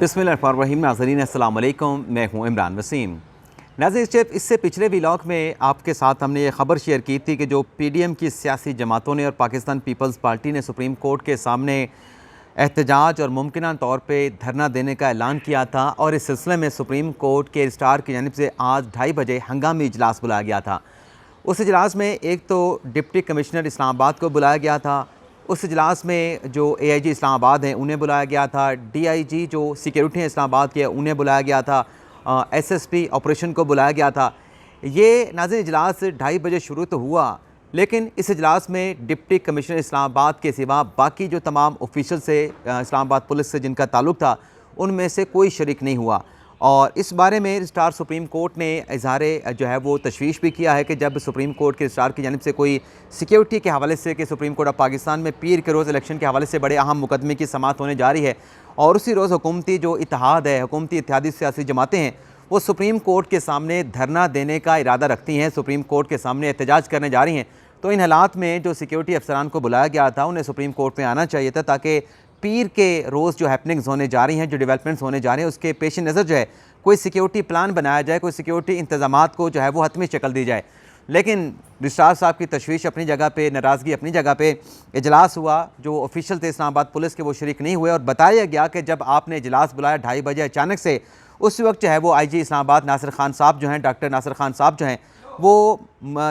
बिस्मिल्लाहिर्रहमानिर्रहीम। नाज़रीन अस्सलाम वालेकुम, मैं हूँ इमरान वसीम। नाज़रीन, इससे पिछले व्लॉग में आपके साथ हमने ये ख़बर शेयर की थी कि जो पीडीएम की सियासी जमातों ने और पाकिस्तान पीपल्स पार्टी ने सुप्रीम कोर्ट के सामने एहतजाज और मुमकिन तौर पर धरना देने का ऐलान किया था, और इस सिलसिले में सुप्रीम कोर्ट के रजिस्ट्रार की जानिब से आज 2:30 बजे हंगामी इजलास बुलाया गया था। उस इजलास में एक तो डिप्टी कमिश्नर इस्लामाबाद को बुलाया गया था, उस इजलास में जो AIG इस्लामाबाद हैं उन्हें बुलाया गया था, DIG जो सिक्योरिटी है इस्लामाबाद के उन्हें बुलाया गया था, SSP ऑपरेशन को बुलाया गया था। ये नाज़रीन इजलास 2:30 बजे शुरू तो हुआ, लेकिन इस इजलास में डिप्टी कमिश्नर इस्लामाबाद के सिवा बाकी जो तमाम ऑफिशियल से इस्लामाबाद पुलिस से जिनका ताल्लुक़ था उनमें से कोई शरीक नहीं हुआ। और इस बारे में रजिस्ट्रार सुप्रीम कोर्ट ने इज़हार जो है वो तशवीश भी किया है कि जब सुप्रीम कोर्ट के रजिस्ट्रार की जानिब से कोई सिक्योरिटी के हवाले से कि सुप्रीम कोर्ट ऑफ पाकिस्तान में पीर के रोज़ इलेक्शन के हवाले से बड़े अहम मुकदमे की समाअत होने जा रही है, और उसी रोज़ हुकूमती जो इत्तेहाद है, हुकूमती इत्तेहादी सियासी जमातें हैं, वो सुप्रीम कोर्ट के सामने धरना देने का इरादा रखती हैं, सुप्रीम कोर्ट के सामने एहतजाज करने जा रही हैं। तो इन हालात में जो सिक्योरिटी अफसरान को बुलाया गया था उन्हें सुप्रीम कोर्ट में आना चाहिए था, ताकि पीर के रोज़ जो हैपनिंग्स होने जा रही हैं, जो डेवलपमेंट्स होने जा रहे हैं, उसके पेश नज़र जो है कोई सिक्योरिटी प्लान बनाया जाए, कोई सिक्योरिटी इंतज़ामात को जो है वो हतमी शक्ल दी जाए। लेकिन रजिस्ट्रार साहब की तशवीश अपनी जगह पे, नाराज़गी अपनी जगह पे। इजलास हुआ, जो ऑफिशियल थे इस्लामाबाद पुलिस के वो शरीक नहीं हुए, और बताया गया कि जब आपने इजलास बुलाया 2:30 बजे अचानक से, उस वक्त जो है वो IG इस्लामाबाद नासिर खान साहब जो हैं, डॉक्टर नासिर खान साहब जो हैं, वो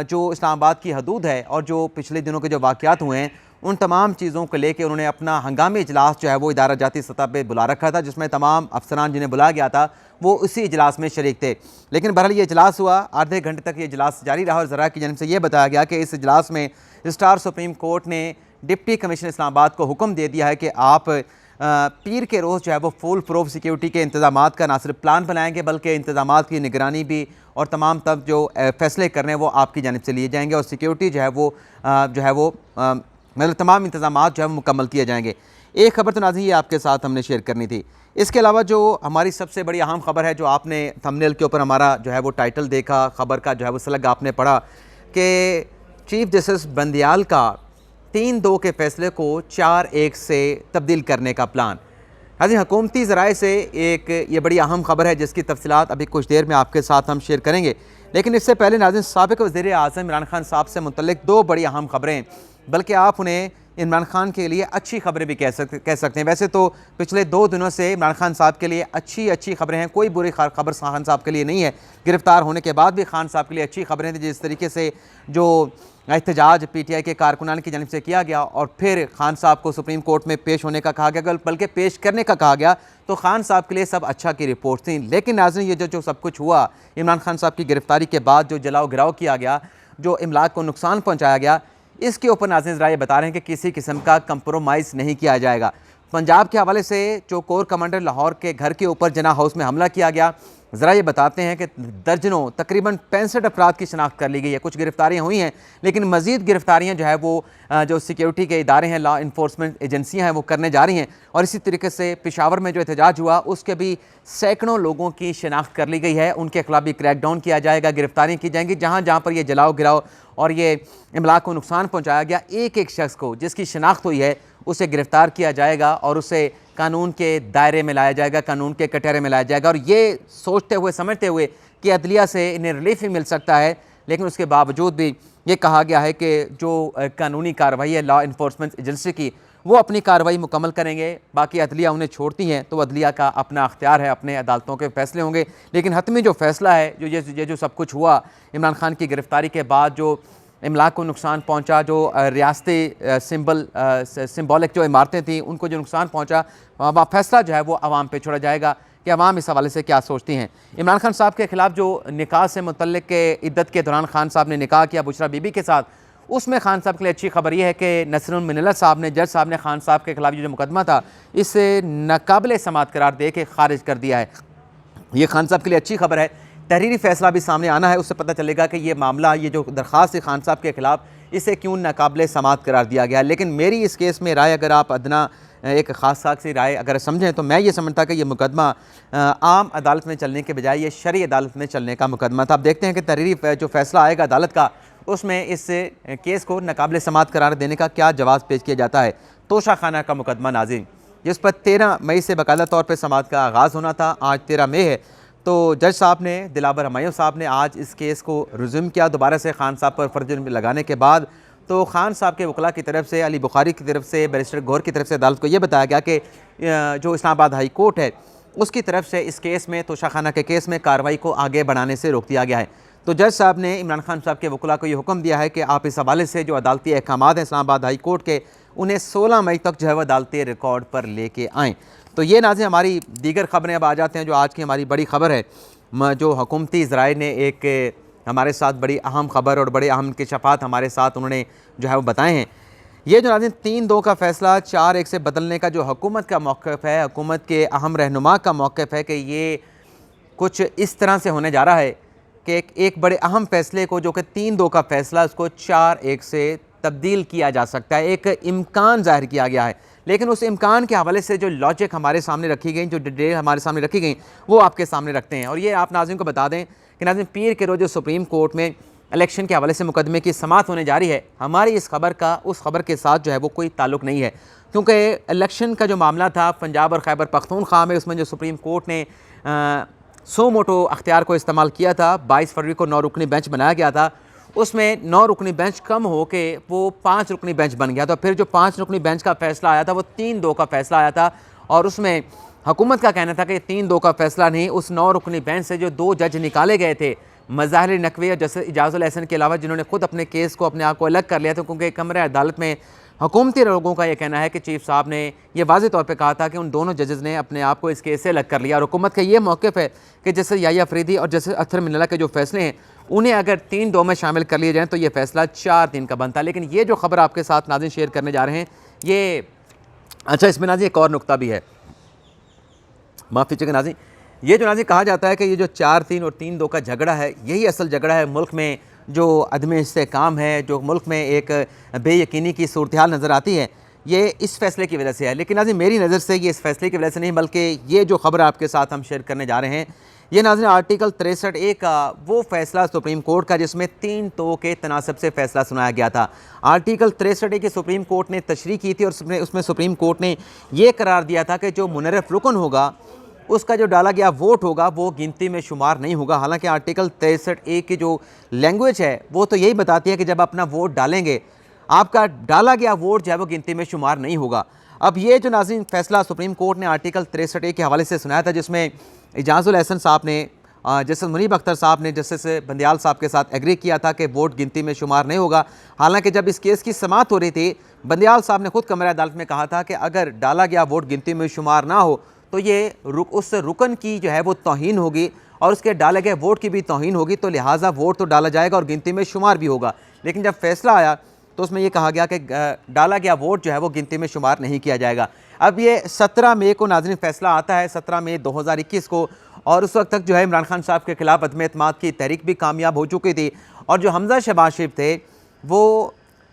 जो इस्लामाबाद की हदूद है और जो पिछले दिनों के जो वाक़यात हुए हैं उन तमाम चीज़ों को लेके उन्होंने अपना हंगामी इजलास जो है वो इदारा जाती सतह पे बुला रखा था, जिसमें तमाम अफसरान जिन्हें बुलाया गया था वो उसी इजलास में शरीक थे। लेकिन बहरहाल ये इजलास हुआ, आधे घंटे तक ये इजलास जारी रहा, और ज़रा की जानिब से ये बताया गया कि इस इजलास में रजिस्ट्रार सुप्रीम कोर्ट ने डिप्टी कमिश्नर इस्लामाबाद को हुक्म दे दिया है कि आप पीर के रोज़ जो है वो फुल प्रूफ सिक्योरिटी के इंतज़ामात का ना सिर्फ प्लान बनाएंगे, बल्कि इंतज़ामात की निगरानी भी और तमाम तब जो फ़ैसले करने वो आपकी जानिब से लिए जाएंगे, और सिक्योरिटी जो है वो मतलब तमाम इंतज़ामात जो है वो मुकम्मल किए जाएंगे। एक खबर तो नाज़रीन ये आपके साथ हमने शेयर करनी थी। इसके अलावा जो हमारी सबसे बड़ी अहम खबर है, जो आपने थंबनेल के ऊपर हमारा जो है वो टाइटल देखा, खबर का जो है वो स्लग आपने पढ़ा कि चीफ जस्टिस बंदियाल का 3-2 के फैसले को 4-1 से तब्दील करने का प्लान। हाजी हुकूमती ज़राए से एक ये बड़ी अहम खबर है, जिसकी तफसीलात अभी कुछ देर में आपके साथ हम शेयर करेंगे। लेकिन इससे पहले नाज़रीन, साबिक़ वज़ीर आज़म इमरान खान साहब से मुतल्लिक़ 2 बड़ी अहम खबरें, बल्कि आप उन्हें इमरान खान के लिए अच्छी खबरें भी कह सकते हैं। वैसे तो पिछले 2 दिनों से इमरान खान साहब के लिए अच्छी खबरें हैं, कोई बुरी खबर खान साहब के लिए नहीं है। गिरफ्तार होने के बाद भी खान साहब के लिए अच्छी खबरें थी। जिस तरीके से जो एहतजाज PTI के कारकुनान की जानिब से किया गया और फिर खान साहब को सुप्रीम कोर्ट में पेश होने का कहा गया, बल्कि पेश करने का कहा गया, तो खान साहब के लिए सब अच्छा की रिपोर्ट थी। लेकिन नाज़रीन, ये जो सब कुछ हुआ इमरान खान साहब की गिरफ्तारी के बाद, जो जलाओ गिराव किया गया, जो इमलाक को नुकसान पहुँचाया गया, इसके ऊपर नाज़रीन ज़रा ये बता रहे हैं कि किसी किस्म का कंप्रोमाइज़ नहीं किया जाएगा। पंजाब के हवाले से जो कोर कमांडर लाहौर के घर के ऊपर जना हाउस में हमला किया गया, ज़रा ये बताते हैं कि दर्जनों तकरीबन 65 अफराद की शनाख्त कर ली गई है। कुछ गिरफ्तारियाँ हुई हैं, लेकिन मज़ीद गिरफ्तारियाँ जो है वो जो सिक्योरिटी के इदारे हैं, लॉ इन्फोर्समेंट एजेंसियाँ हैं, वो करने जा रही हैं। और इसी तरीके से पेशावर में जो एहतजाज हुआ उसके भी सैकड़ों लोगों की शनाख्त कर ली गई है, उनके खिलाफ भी क्रैकडाउन किया जाएगा, गिरफ्तारियाँ की जाएंगी। जहाँ पर ये जलाओ गिराओ और ये इमलाक को नुकसान पहुँचाया गया, एक शख्स को जिसकी शनाख्त हुई है उसे गिरफ़्तार किया जाएगा और उसे कानून के दायरे में लाया जाएगा, कानून के कटहरे में लाया जाएगा। और ये सोचते हुए समझते हुए कि अदलिया से इन्हें रिलीफ ही मिल सकता है, लेकिन उसके बावजूद भी ये कहा गया है कि जो कानूनी कार्रवाई है लॉ इन्फोर्समेंट एजेंसी की, वो अपनी कार्रवाई मुकम्मल करेंगे। बाकी अदलिया उन्हें छोड़ती हैं तो अदलिया का अपना अख्तियार है, अपने अदालतों के फैसले होंगे। लेकिन हतमी जो फैसला है, जो सब कुछ हुआ इमरान खान की गिरफ्तारी के बाद, जो इमलाक को नुकसान पहुंचा, जो रियासती सिंबॉलिक जो इमारतें थीं उनको जो नुकसान पहुंचा, फैसला जो है वो आवाम पे छोड़ा जाएगा कि आवाम इस हवाले से क्या सोचती हैं। इमरान खान साहब के ख़िलाफ़ जो निकाह से मुतल्लिक़ के इद्दत के दौरान खान साहब ने निकाह किया बुशरा बीबी के साथ, उसमें खान साहब के लिए अच्छी खबर यह है कि नसरुल मिन्नत साहब ने, जज साहब ने खान साहब के खिलाफ जो मुकदमा था इसे नाकाबिल समाअत करार दे के खारिज कर दिया है। ये खान साहब के लिए अच्छी खबर है। तहरीरी फैसला भी सामने आना है, उससे पता चलेगा कि ये मामला, ये जो दरख्वास्त है खान साहब के खिलाफ, इसे क्यों नाकाबिल समाअत करार दिया गया। लेकिन मेरी इस केस में राय, अगर आप अदना एक ख़ास सी राय अगर समझें, तो मैं ये समझता कि ये मुकदमा आम अदालत में चलने के बजाय ये शरई अदालत में चलने का मुकदमा था। अब देखते हैं कि तहरीरी जो फैसला आएगा अदालत का, उसमें इस केस को नाकाबिल समाअत करार देने का क्या जवाब पेश किया जाता है। तोशा खाना का मुकदमा नाज़रीन, जिस पर 13 मई से बाकायदा तौर पर समाअत का आगाज़ होना था। आज 13 मई है, तो जज साहब ने, दिलावर हमायूं साहब ने आज इस केस को रिज्यूम किया दोबारा से खान साहब पर फर्ज लगाने के बाद। तो खान साहब के वकला की तरफ से, अली बुखारी की तरफ से, बैरिस्टर गौहर की तरफ से अदालत को यह बताया गया कि जो इस्लामाबाद हाई कोर्ट है उसकी तरफ से इस केस में, तोशाखाना के केस में कार्रवाई को आगे बढ़ाने से रोक दिया गया है। तो जज साहब ने इमरान खान साहब के वकला को ये हुक्म दिया है कि आप इस हवाले से जो अदालती अहकाम हैं इस्लामाबाद हाई कोर्ट के, उन्हें 16 मई तक जो है वह अदालती रिकॉर्ड पर लेके आएँ। तो ये नाज़रीन हमारी दीगर ख़बरें अब आ जाते हैं। जो आज की हमारी बड़ी ख़बर है, जो हुकूमती ज़राए ने एक हमारे साथ बड़ी अहम ख़बर और बड़े अहम इंकशाफात हमारे साथ उन्होंने जो है वो बताए हैं। ये जो नाज़रीन 3-2 का फ़ैसला 4-1 से बदलने का जो हुकूमत का मौक़िफ़ है, हुकूमत के अहम रहनुमा का मौक़िफ़ है कि ये कुछ इस तरह से होने जा रहा है कि एक बड़े अहम फ़ैसले को, जो कि 3-2 का फ़ैसला, उसको 4-1 से तब्दील किया जा सकता है। एक इम्कान ज़ाहिर किया गया है, लेकिन उस इम्कान के हवाले से जो लॉजिक हमारे सामने रखी गई, जो डिटेल हमारे सामने रखी गई, वो आपके सामने रखते हैं। और ये आप नाज़रीन को बता दें कि नाज़रीन पीर के रोज़ जो सुप्रीम कोर्ट में इलेक्शन के हवाले से मुकदमे की समाअत होने जा रही है, हमारी इस खबर का उस खबर के साथ जो है वो कोई ताल्लुक़ नहीं है, क्योंकि इलेक्शन का जो मामला था पंजाब और खैबर पख्तूनख्वा में, उसमें जो सुप्रीम कोर्ट ने सो मोटो अख्तियार को इस्तेमाल किया था, 22 फरवरी को 9 रुकनी बेंच बनाया गया था, उसमें 9 रुकनी बेंच कम हो के वो 5 रुकनी बेंच बन गया। तो फिर जो 5 रुकनी बेंच का फ़ैसला आया था वो 3-2 का फ़ैसला आया था, और उसमें हुकूमत का कहना था कि 3-2 का फ़ैसला नहीं, उस 9 रुकनी बेंच से जो 2 जज निकाले गए थे, मज़ाहिर नकवी और जस्टिस इजाज़ुल एहसन के अलावा, जिन्होंने खुद अपने केस को, अपने आप को अलग कर लिया था, क्योंकि कमरे अदालत में हुकूमती लोगों का यह कहना है कि चीफ साहब ने यह वाज़ेह तौर पे कहा था कि उन दोनों जजेस ने अपने आप को इस केस से अलग कर लिया। और हुकूमत का ये मौक़िफ़ है कि जैसे याहिया अफरीदी और जैसे अत्तर मिनल्ला के जो फ़ैसले हैं, उन्हें अगर 3-2 में शामिल कर लिए जाएँ तो ये फ़ैसला 4 दिन का बनता है। लेकिन ये जो खबर आपके साथ नाज़रीन शेयर करने जा रहे हैं, ये अच्छा, इसमें नाज़रीन एक और नुक्ता भी है, माफ़ी चाहिए नाज़रीन। ये जो नाज़रीन कहा जाता है कि ये जो 4-3 और 3-2 का झगड़ा है, यही असल झगड़ा है। मुल्क में जो अदम इस्तेहकाम है, जो मुल्क में एक बेयकीनी की सूरत हाल नज़र आती है, ये इस फ़ैसले की वजह से है। लेकिन नाज़रीन मेरी नज़र से ये इस फ़ैसले की वजह से नहीं, बल्कि ये जो ख़बर आपके साथ हम शेयर करने जा रहे हैं, ये नाज़रीन आर्टिकल 63A का वो फ़ैसला सुप्रीम कोर्ट का, जिसमें 3-2 के तनासब से फ़ैसला सुनाया गया था। आर्टिकल 63A की सुप्रीम कोर्ट ने तशरीह की थी, और उसमें सुप्रीम कोर्ट ने ये करार दिया था कि जो मुनर्रफ रुकन होगा, उसका जो डाला गया वोट होगा वो गिनती में शुमार नहीं होगा। हालांकि आर्टिकल 63A की जो लैंग्वेज है वो तो यही बताती है कि जब अपना वोट डालेंगे, आपका डाला गया वोट जो है वो गिनती में शुमार नहीं होगा। अब ये जो नाज़रीन फ़ैसला सुप्रीम कोर्ट ने आर्टिकल 63A के हवाले से सुनाया था, जिसमें इजाज़ुल एहसन साहब ने, जस्टिस मुनीब अख्तर साहब ने जस्टिस बंदियाल साहब के साथ एग्री किया था कि वोट गिनती में शुमार नहीं होगा। हालांकि जब इस केस की समाअत हो रही थी, बंदियाल साहब ने खुद कमरे अदालत में कहा था कि अगर डाला गया वोट गिनती में शुमार ना हो तो ये उस रुकन की जो है वो तौहीन होगी, और उसके डाले गए वोट की भी तौहीन होगी, तो लिहाजा वोट तो डाला जाएगा और गिनती में शुमार भी होगा। लेकिन जब फैसला आया तो उसमें ये कहा गया कि डाला गया वोट जो है वो गिनती में शुमार नहीं किया जाएगा। अब ये 17 मई को नाज़रीन फ़ैसला आता है, 17 मई 2021 को, और उस वक्त तक जो है इमरान खान साहब के खिलाफ अदम एतमाद की तहरीक भी कामयाब हो चुकी थी, और जो हमज़ा शहबाज शरीफ थे वो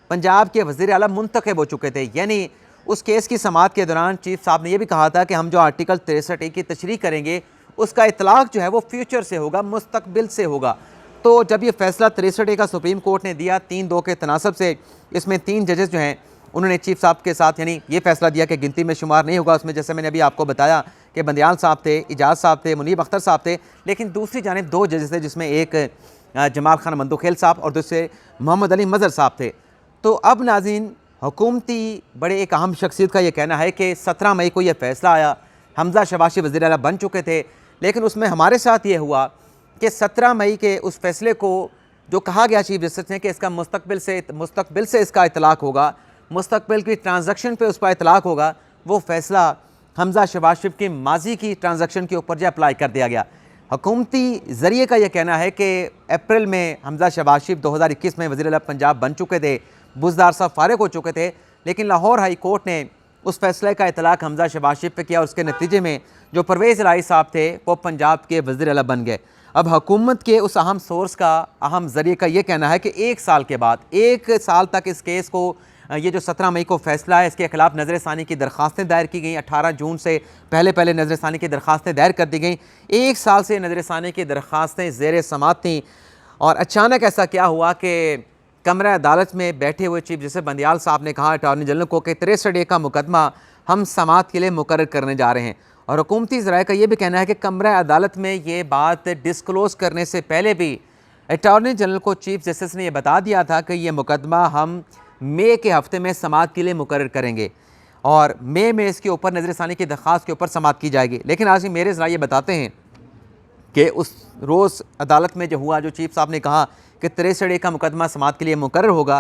पंजाब के वज़ीर आला मुंतखब हो चुके थे। यानी उस केस की समाअत के दौरान चीफ साहब ने यह भी कहा था कि हम जो आर्टिकल 63A की तशरीह करेंगे, उसका इतलाक़ जो है वो फ्यूचर से होगा, मुस्तकबिल से होगा। तो जब ये फ़ैसला 63A का सुप्रीम कोर्ट ने दिया 3-2 के तनासब से, इसमें 3 जजेस जो हैं उन्होंने चीफ साहब के साथ यानी ये फ़ैसला दिया कि गिनती में शुमार नहीं होगा। उसमें जैसे मैंने अभी आपको बताया कि बंदियाल साहब थे, इजाज़ साहब थे, मुनीब अख्तर साहब थे, लेकिन दूसरी जानिब 2 जजेस थे, जिसमें एक जमाल खान मंदोखेल साहब और दूसरे मोहम्मद अली मज़हर साहब थे। तो अब नाज़रीन हुकूमती बड़े एक अहम शख्सियत का ये कहना है कि 17 मई को यह फ़ैसला आया, हमज़ा शहबाज शरीफ वज़ीर आला बन चुके थे, लेकिन उसमें हमारे साथ ये हुआ कि 17 मई के उस फ़ैसले को जो कहा गया चीफ जस्टिस ने कि इसका मुस्तकबिल से इसका इतलाक़ होगा, मुस्तकबिल की ट्रांजैक्शन पे उस पर इतलाक़ होगा, वो फ़ैसला हमज़ा शहबाज शरीफ की माजी की ट्रांजैक्शन के ऊपर जो अप्लाई कर दिया गया। हुकूमती ज़रिए का यह कहना है कि अप्रैल में हमज़ा शहबाज शरीफ 2021 में वज़ीर आला पंजाब बन चुके थे, बुज़दार साहब फ़ारिग हो चुके थे, लेकिन लाहौर हाई कोर्ट ने उस फैसले का इतलाक़ हमज़ा शहबाज शरीफ पे किया, और उसके नतीजे में जो परवेज़ इलाही साहब थे वो पंजाब के वज़ीर आला बन गए। अब हुकूमत के उस अहम सोर्स का, अहम ज़रिए का ये कहना है कि 1 साल के बाद, 1 साल तक इस केस को, ये जो 17 मई को फ़ैसला है, इसके ख़िलाफ़ नज़रसानी की दरख्वास्तें दायर की गई। 18 जून से पहले नज़रसानी की दरख्वास्तें दायर कर दी गई। 1 साल से नज़रसानी की दरख्वास्तें ज़ेर समाअत थीं, और अचानक ऐसा क्या हुआ कि कमरा अदालत में बैठे हुए चीफ जस्टिस बंदियाल साहब ने कहा अटॉर्नी जनरल को कि 63A का मुकदमा हम समाअत के लिए मुकर्रर करने जा रहे हैं। और हुकूमती ज़राए का ये भी कहना है कि कमरा अदालत में ये बात डिस्क्लोज़ करने से पहले भी अटॉर्नी जनरल को चीफ जस्टिस ने यह बता दिया था कि यह मुकदमा हम मई के हफ्ते में समाअत के लिए मुकर्रर करेंगे और मई में इसके ऊपर नज़रसानी की दरख्वास्त के ऊपर समाअत की जाएगी। लेकिन आज ही मेरे ज़रा ये बताते हैं कि उस रोज़ अदालत में जो हुआ, जो चीफ साहब ने कहा कि 63 का मुकदमा समाअत के लिए मुकर्रर होगा,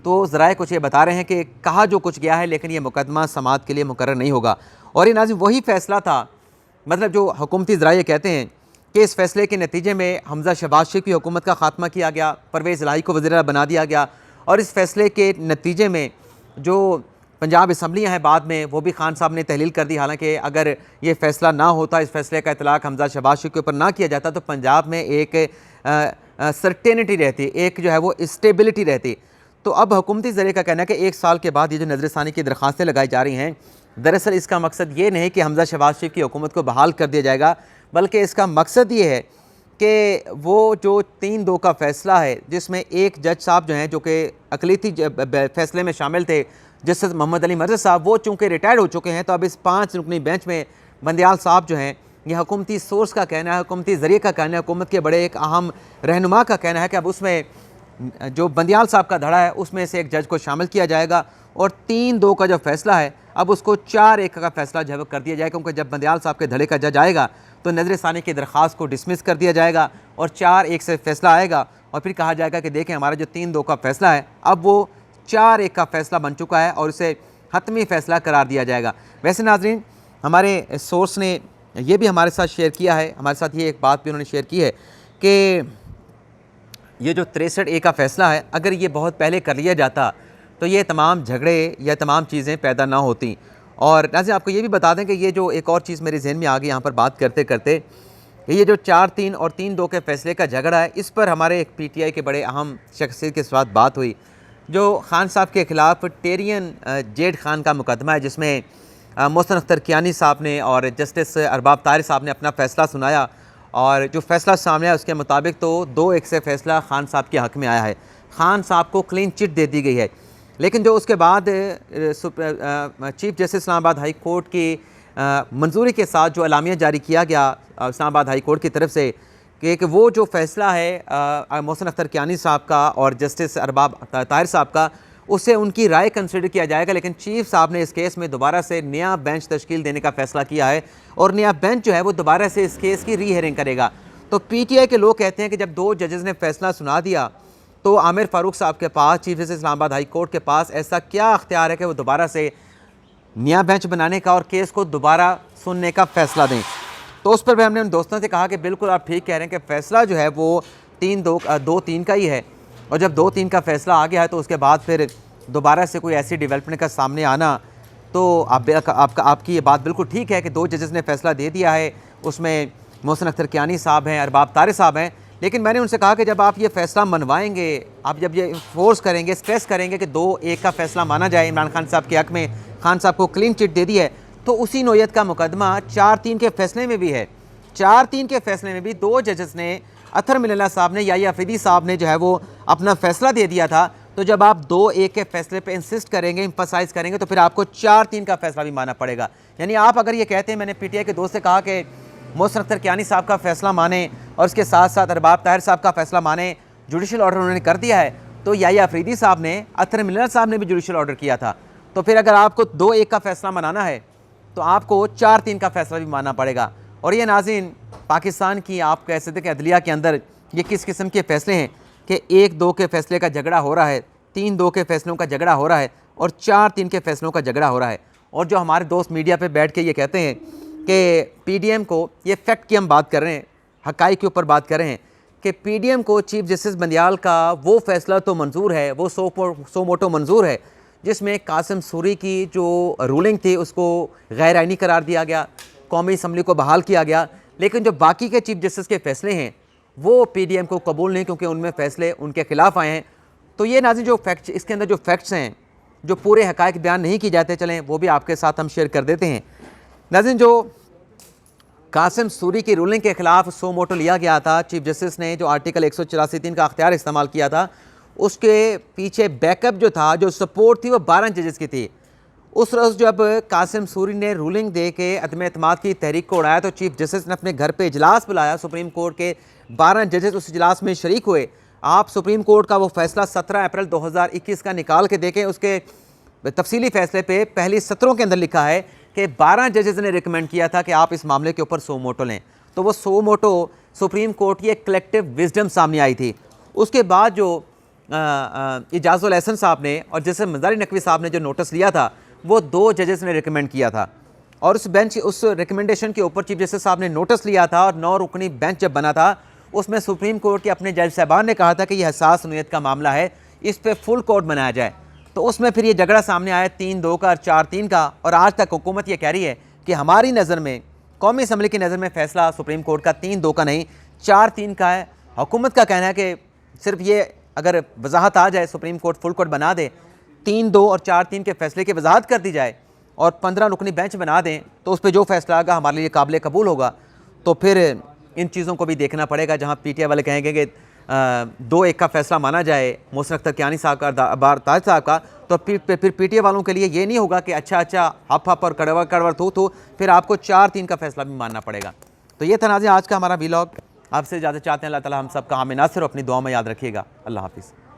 तो ज़राए कुछ ये बता रहे हैं कि कहा जो कुछ गया है लेकिन ये मुकदमा समाअत के लिए मुकर्रर नहीं होगा। और ये नाज़िम वही फ़ैसला था, मतलब जो हुकूमती ज़राए कहते हैं कि इस फैसले के नतीजे में हमज़ा शहबाज शरीफ की हुकूमत का खात्मा किया गया, परवेज़ इलाही को वज़ीर बना दिया गया और इस फैसले के नतीजे में जो पंजाब असम्बलियाँ हैं बाद में वो भी खान साहब ने तहलील कर दी। हालांकि अगर ये फ़ैसला ना होता, इस फैसले का इतलाक़ हमज़ा शहबाज शरीफ के ऊपर ना किया जाता तो पंजाब में एक सर्टेनिटी रहती, एक जो है वो स्टेबिलिटी रहती। तो अब हुकूमती ज़रिए का कहना है कि 1 साल के बाद ये जो नज़रसानी की दरख्वास्तें लगाई जा रही हैं, दरअसल इसका मकसद ये नहीं कि हमज़ा शहबाज शरीफ की हुकूमत को बहाल कर दिया जाएगा, बल्कि इसका मकसद ये है कि वो जो 3-2 का फ़ैसला है जिसमें एक जज साहब जो हैं जो कि अक़लीती फ़ैसले में शामिल थे, जस्टिस मोहम्मद अली मरज़द साहब, वो चूँकि रिटायर्ड हो चुके हैं, तो अब इस 5 रुकनी बेंच में बंदियाल साहब जो हैं, ये हुकूमती सोर्स का कहना है, हुकूमती ज़रिए का कहना है, हुकूमत के बड़े एक अहम रहनुमा का कहना है कि अब उसमें जो बंदियाल साहब का धड़ा है उसमें से एक जज को शामिल किया जाएगा और 3-2 का जो फ़ैसला है अब उसको 4-1 का फ़ैसला जो है कर दिया जाएगा, क्योंकि जब बंदियाल साहब के धड़े का जज आएगा तो नज़रसानी की दरख्वास्त को डिसमिस कर दिया जाएगा और 4-1 से फ़ैसला आएगा और फिर कहा जाएगा कि देखें हमारा जो 3-2 का फ़ैसला है अब वो 4-1 का फ़ैसला बन चुका है और उसे हतमी फ़ैसला करार दिया जाएगा। वैसे नाज़रीन, हमारे सोर्स ने ये भी हमारे साथ शेयर किया है, हमारे साथ ये एक बात भी उन्होंने शेयर की है कि ये जो 63A का फ़ैसला है, अगर ये बहुत पहले कर लिया जाता तो ये तमाम झगड़े या तमाम चीज़ें पैदा ना होती। और नाज़रीन आपको ये भी बता दें कि ये जो एक और चीज़ मेरे जहन में आ गई यहाँ पर बात करते करते, ये जो 4-3 और 3-2 के फ़ैसले का झगड़ा है, इस पर हमारे एक PTI के बड़े अहम शख्सियत के साथ बात हुई। जो खान साहब के ख़िलाफ़ टेरियन जेड खान का मुकदमा है, जिसमें मोहसिन अख्तर कियानी साहब ने और जस्टिस अरबाब ताहिर साहब ने अपना फ़ैसला सुनाया और जो फ़ैसला सामने आया उसके मुताबिक तो 2-1 से फ़ैसला खान साहब के हक़ में आया है। खान साहब को क्लीन चिट दे दी गई है। लेकिन जो उसके बाद chief justice Islamabad high court की मंजूरी के साथ जो एलामिया जारी किया गया इस्लामाबाद हाई कोर्ट की तरफ से कि वो जो फ़ैसला है मोहसिन अख्तर कियानी साहब का और जस्टिस अरबाब ताहिर साहब का, उसे उनकी राय कंसिडर किया जाएगा। लेकिन चीफ साहब ने इस केस में दोबारा से नया बेंच तश्कील देने का फ़ैसला किया है और नया बेंच जो है वो दोबारा से इस केस की री हियरिंग करेगा। तो PTI के लोग कहते हैं कि जब 2 जजेस ने फ़ैसला सुना दिया तो आमिर फ़ारूक साहब के पास, chief justice Islamabad high court के पास ऐसा क्या अख्तियार है कि वो दोबारा से नया बेंच बनाने का और केस को दोबारा सुनने का फ़ैसला दें। तो उस पर भी हमने उन दोस्तों से कहा कि बिल्कुल आप ठीक कह रहे हैं कि फ़ैसला जो है वो 2-3 का ही है और जब 2-3 का फ़ैसला आ गया है तो उसके बाद फिर दोबारा से कोई ऐसी डेवलपमेंट का सामने आना, तो आपकी ये बात बिल्कुल ठीक है कि 2 जजेस ने फ़ैसला दे दिया है, उसमें मोहसिन अख्तर कियानी साहब हैं, अरबाब ताहिर साहब हैं। लेकिन मैंने उनसे कहा कि जब आप ये फ़ैसला मनवाएंगे, आप जब ये फोर्स करेंगे, स्ट्रेस करेंगे कि 2-1 का फ़ैसला माना जाए, इमरान खान साहब के हक़ में खान साहब को क्लीन चिट दे दी है, तो उसी नोयत का मुकदमा 4-3 के फ़ैसले में भी है। 4-3 के फ़ैसले में भी 2 जजेस ने, अतर मिनल्ला साहब ने, याहिया अफरीदी साहब ने जो है वो अपना फ़ैसला दे दिया था। तो जब आप 2-1 के फ़ैसले पे इंसिस्ट करेंगे, एम्फसाइज़ करेंगे, तो फिर आपको 4-3 का फ़ैसला भी मानना पड़ेगा। यानी आप अगर ये कहते हैं, मैंने PTI के दोस्त से कहा कि मोहसिन अख्तर कियानी साहब का फ़ैसला माने और उसके साथ साथ अरबाब ताहिर साहब का फ़ैसला माने, जुडिशल ऑर्डर उन्होंने कर दिया है, तो याहिया अफरीदी साहब ने, अतर मिनल्ला साहब ने भी जुडिशल ऑर्डर किया था। तो फिर अगर आपको 2-1 का फ़ैसला मनाना है तो आपको 4-3 का फ़ैसला भी मानना पड़ेगा। और ये नाज़रीन, पाकिस्तान की आप कह सकते हैं कि अदलिया के अंदर ये किस किस्म के फ़ैसले हैं कि 1-2 के फ़ैसले का झगड़ा हो रहा है, 3-2 के फ़ैसलों का झगड़ा हो रहा है और 4-3 के फ़ैसलों का झगड़ा हो रहा है। और जो हमारे दोस्त मीडिया पे बैठ के ये कहते हैं कि PDM को, ये फैक्ट की हम बात कर रहे हैं, हक़ाइक़ के ऊपर बात कर रहे हैं कि PDM को चीफ जस्टिस बंदियाल का वो फ़ैसला तो मंजूर है, वो सो मोटो मंजूर है, जिसमें कासिम सूरी की जो रूलिंग थी उसको गैर आइनी करार दिया गया, कौमी असम्बली को बहाल किया गया। लेकिन जो बाकी के चीफ जस्टिस के फ़ैसले हैं वो PDM को कबूल नहीं, क्योंकि उनमें फ़ैसले उनके ख़िलाफ़ आए हैं। तो ये नाज़रीन जो फैक्ट्स, इसके अंदर जो फैक्ट्स हैं, जो पूरे हक़ाइक़ बयान नहीं की जाते, चलें वो भी आपके साथ हम शेयर कर देते हैं। नाज़रीन, जो कासिम सूरी की रूलिंग के ख़िलाफ़ सो मोटो लिया गया था, चीफ जस्टिस ने जो आर्टिकल 184(3) का अख्तियार इस्तेमाल किया था, उसके पीछे बैकअप जो था, जो सपोर्ट थी, वो 12 जजेस की थी। उस रोज़ जब कासिम सूरी ने रूलिंग दे के अदम एतमाद की तहरीक को उड़ाया तो चीफ जस्टिस ने अपने घर पे इजलास बुलाया। सुप्रीम कोर्ट के 12 जजेस उस इजलास में शरीक हुए। आप सुप्रीम कोर्ट का वो फैसला 17 अप्रैल 2021 का निकाल के देखें। उसके तफसीली फैसले पे पहली सत्रों के अंदर लिखा है कि 12 जजेस ने रिकमेंड किया था कि आप इस मामले के ऊपर सो मोटो लें। तो वो सो मोटो सुप्रीम कोर्ट की एक कलेक्टिव विजडम सामने आई थी। उसके बाद जो इजाज़ुल एहसन साहब ने और जैसे मज़ारी नकवी साहब ने जो नोटिस लिया था वो 2 जजेस ने रिकमेंड किया था और उस बेंच उस रिकमेंडेशन के ऊपर चीफ जस्टिस साहब ने नोटिस लिया था और 9 रुकनी बेंच जब बना था उसमें सुप्रीम कोर्ट के अपने जज साहबान ने कहा था कि यह हसास नीयत का मामला है, इस पर फुल कोर्ट बनाया जाए। तो उसमें फिर ये झगड़ा सामने आया 3-2 का और 4-3 का, और आज तक हुकूमत ये कह रही है कि हमारी नज़र में, कौमी असम्बली की नज़र में फ़ैसला सुप्रीम कोर्ट का 3-2 का नहीं 4-3 का है। हुकूमत का कहना है कि सिर्फ ये अगर वजाहत आ जाए, सुप्रीम कोर्ट फुल कोर्ट बना दे, 3-2 और 4-3 के फैसले की वजाहत कर दी जाए और 15 रुकनी बेंच बना दें तो उस पर जो फैसला आएगा हमारे लिए काबिल कबूल होगा। तो फिर इन चीज़ों को भी देखना पड़ेगा। जहाँ पीटीआई वाले कहेंगे कि 2-1 का फैसला माना जाए मोहसिन अख्तर कियानी साहब का, अबार ताज साहब का, तो फिर पीटीआई वालों के लिए ये नहीं होगा कि अच्छा हप हप और कड़वा कड़वर थू, फिर आपको 4-3 का फैसला भी मानना पड़ेगा। तो ये था नाज़रीन आज का हमारा व्लॉग। आपसे ज़्यादा चाहते हैं अल्लाह ताला हम सब का हामी नासिर अपनी दुआ में याद रखिएगा। अल्लाह हाफिज़।